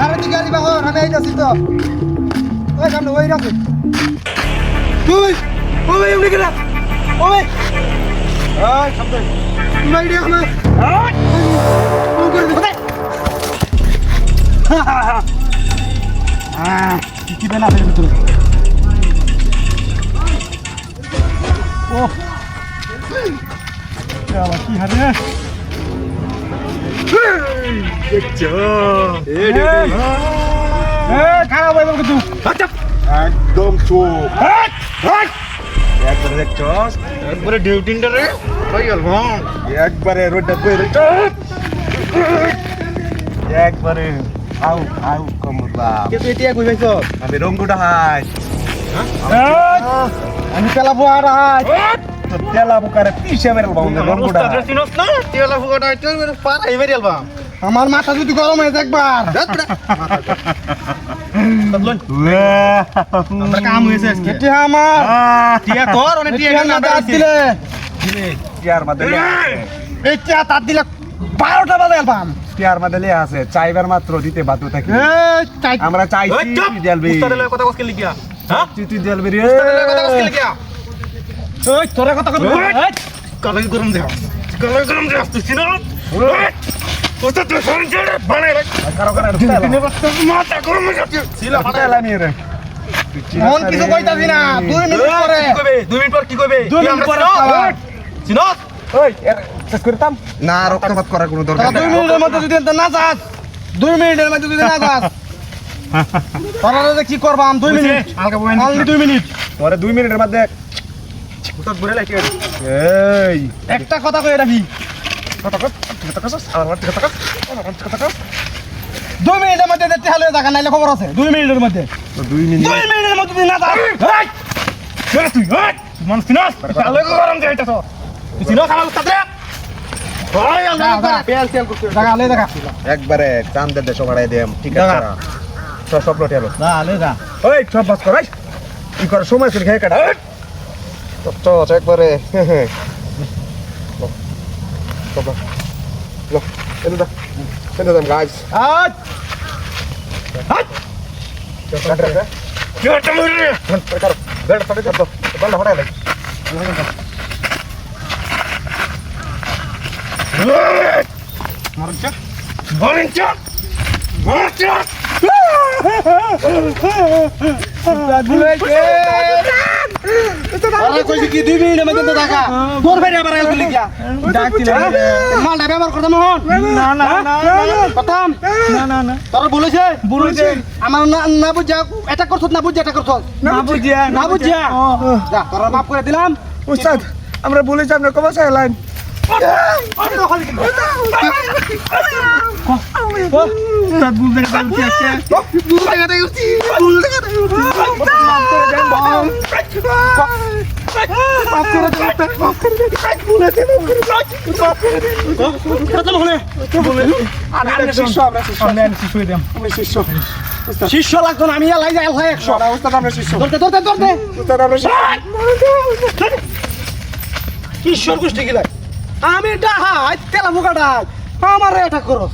আরে তুই গাড়ি বাহর আমি আইতাছি তো ওই সামনে ওই রাখো তুই ওই এমনি গেলা ওই আয় সামনে তুই আইডিয়া আমার আয় ও করে দে কি বেলা ফেলে ভিতরে ও আবার কি হারে খারাপ হয়ে গেল কিন্তু একদম চুপ একবারে দেখছস একবারে ডিউটিটা রে হয়ে গেল একবারে রোডটা বইরে একবারে আউ আউ কমলা কে তুই এটা কই ভাইছ আমি রঙ্গুটা হাই আমি পেলা ফুয়া হাই তো তেলা বুকারে পিছে মেরে বাউন্ডে রঙ্গুটা চিনস না তেলা ফুয়াটা এটা পার আই মেরিয়াল বা আমার মাথা যদি গরম হয়ে একবার আমরা কাম হয়েছে আজকে এটা আমার টিয়া তোর অনেক টিয়া না দাঁত দিলে টিয়ার মধ্যে এই টিয়া তাত দিলে 12টা বাজে আলবাম টিয়ার মধ্যে লে আছে চাইবার মাত্র দিতে বাধ্য থাকি এই চাই আমরা চাইছি দেলবি উস্তাদের কথা কইতে লিখিয়া হ্যাঁ তুই দেলবি রে উস্তাদের কথা কইতে লিখিয়া ওই তোরা কথা কই এই কলাই গরম দে কলাই গরম দে তুই চিনো ওস্তাদ তুই ফোন ছেড়ে বানাই রাখ কারো কারো দিনে বসতে মাথা গরম হয়ে যাচ্ছে ছিলা ফাটাইলা নি রে মন কিছু কইতাছি না 2 মিনিট পরে কি কইবে 2 মিনিট পর কি কইবে 2 মিনিট পরে চিনো ওই শেষ করতাম না রক্তপাত করার কোনো দরকার 2 মিনিটের মধ্যে যদি না যাস 2 মিনিটের মধ্যে যদি না যাস তোরা কি করবাম 2 মিনিট হালকা বইন 2 মিনিট পরে 2 মিনিটের মধ্যে উস্তাদ বলে লাগে এই একটা কথা কই রাখি কথা কথা আর কথা কথা 2 মিনিটের মধ্যে যেতে হলে জায়গা নাইলে খবর আছে 2 মিনিটের মধ্যে 2 মিনিট 2 মিনিটের মধ্যে যদি না যাস এই কে তুই মানুষ চিনস কালে গরম দে এটা তো তুই চিনস আমার উস্তাদ রে ওই আল্লাহ পেল তেল করতে জায়গা আলে দেখা একবারে চান দে দেশ বাড়াই দেম ঠিক আছে সব সব লটে আলো না আলে যা ওই সব বাস কর কি করে সময় করে খেয়ে কাটা তো একবারে Stop. Look, send them guys. আজ আজ Get them here. Better put it up. Balla hora like. Marcha. Marcha. Marcha. আরে কইছি কি 2 মিনিটের মধ্যে টাকা তোর ফেরে আবার আইল লিখা ডাকছিল মাল ডাবে আমার কথা মহন না না না প্রথম না না না তোর বলেছে আমার না বুঝা এটা করছ না বুঝা এটা করছ না বুঝা যা তোর মাফ করে দিলাম উস্তাদ আমরা বলেছি আপনি কবে চাইলেন উস্তাদ বুঝতে গেছি আজকে বুঝতে গেছি শিষ্য লাগতো না আমি এলাই যাই এলাই 100 ধরতে ঈশ্বর গোষ্ঠী গিলা আমি ডাহাই তেলা মুখা ডাই আমার এটা করো